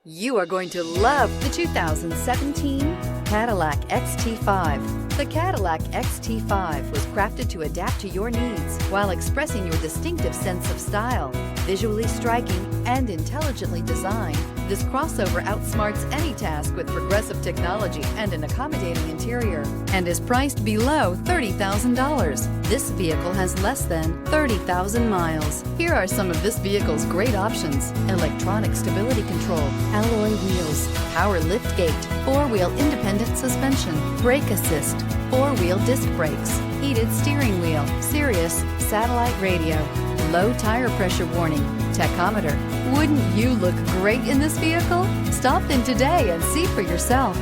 You are going to love the 2017 Cadillac XT5. The Cadillac XT5 was crafted to adapt to your needs while expressing your distinctive sense of style. Visually striking and intelligently designed, this crossover outsmarts any task with progressive technology and an accommodating interior, and is priced below $30,000. This vehicle has less than 30,000 miles. Here are some of this vehicle's great options: electronic stability control, alloy wheels, power liftgate, four-wheel independent suspension, brake assist, four-wheel disc brakes, heated steering wheel, Sirius satellite radio, low tire pressure warning, tachometer. Wouldn't you look great in this vehicle? Stop in today and see for yourself.